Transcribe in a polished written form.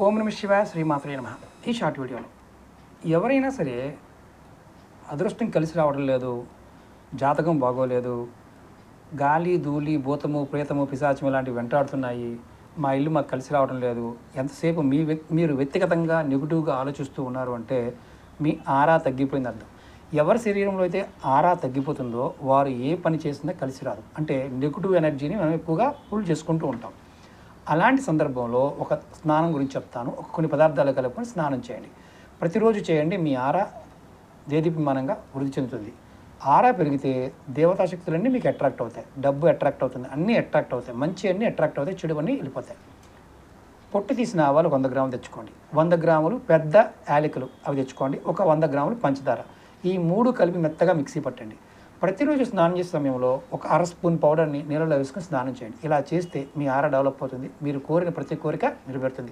ఓం నమ శివాయ శ్రీమాత్రే నమ. ఈ షార్ట్ వీడియోలో ఎవరైనా సరే అదృష్టం కలిసి రావడం లేదు, జాతకం బాగోలేదు, గాలి ధూళి భూతము ప్రేతము పిశాచము ఇలాంటివి వెంటాడుతున్నాయి, మా ఇల్లు మాకు కలిసి రావడం లేదు, ఎంతసేపు మీరు వ్యక్తిగతంగా నెగిటివ్గా ఆలోచిస్తూ ఉన్నారు అంటే మీ ఆరా తగ్గిపోయింది అర్థం. ఎవరి శరీరంలో అయితే ఆరా తగ్గిపోతుందో వారు ఏ పని చేసినా కలిసి రాదు. అంటే నెగిటివ్ ఎనర్జీని మనం ఎక్కువగా పుల్ చేసుకుంటూ ఉంటాం. అలాంటి సందర్భంలో ఒక స్నానం గురించి చెప్తాను. కొన్ని పదార్థాలు కలుపుకొని స్నానం చేయండి. ప్రతిరోజు చేయండి. మీ ఆరా దేదీప్యమానంగా వృద్ధి చెందుతుంది. ఆరా పెరిగితే దేవతా శక్తులన్నీ మీకు అట్రాక్ట్ అవుతాయి. డబ్బు అట్రాక్ట్ అవుతుంది, అన్నీ అట్రాక్ట్ అవుతాయి, మంచి అన్నీ అట్రాక్ట్ అవుతాయి, చెడు అన్నీ వెళ్ళిపోతాయి. పొట్టు తీసిన ఆవాలు 100 గ్రాములు తెచ్చుకోండి. 100 గ్రాములు పెద్ద యాలకులు అవి తెచ్చుకోండి. ఒక 100 గ్రాములు పంచదార, ఈ 3 కలిపి మెత్తగా మిక్సీ పట్టండి. ప్రతిరోజు స్నానం చేసే సమయంలో ఒక అర స్పూన్ పౌడర్ని నీళ్ళలో వేసుకొని స్నానం చేయండి. ఇలా చేస్తే మీ ఆరా డెవలప్ అవుతుంది. మీరు కోరిన ప్రతి కోరిక నెరవేరుతుంది.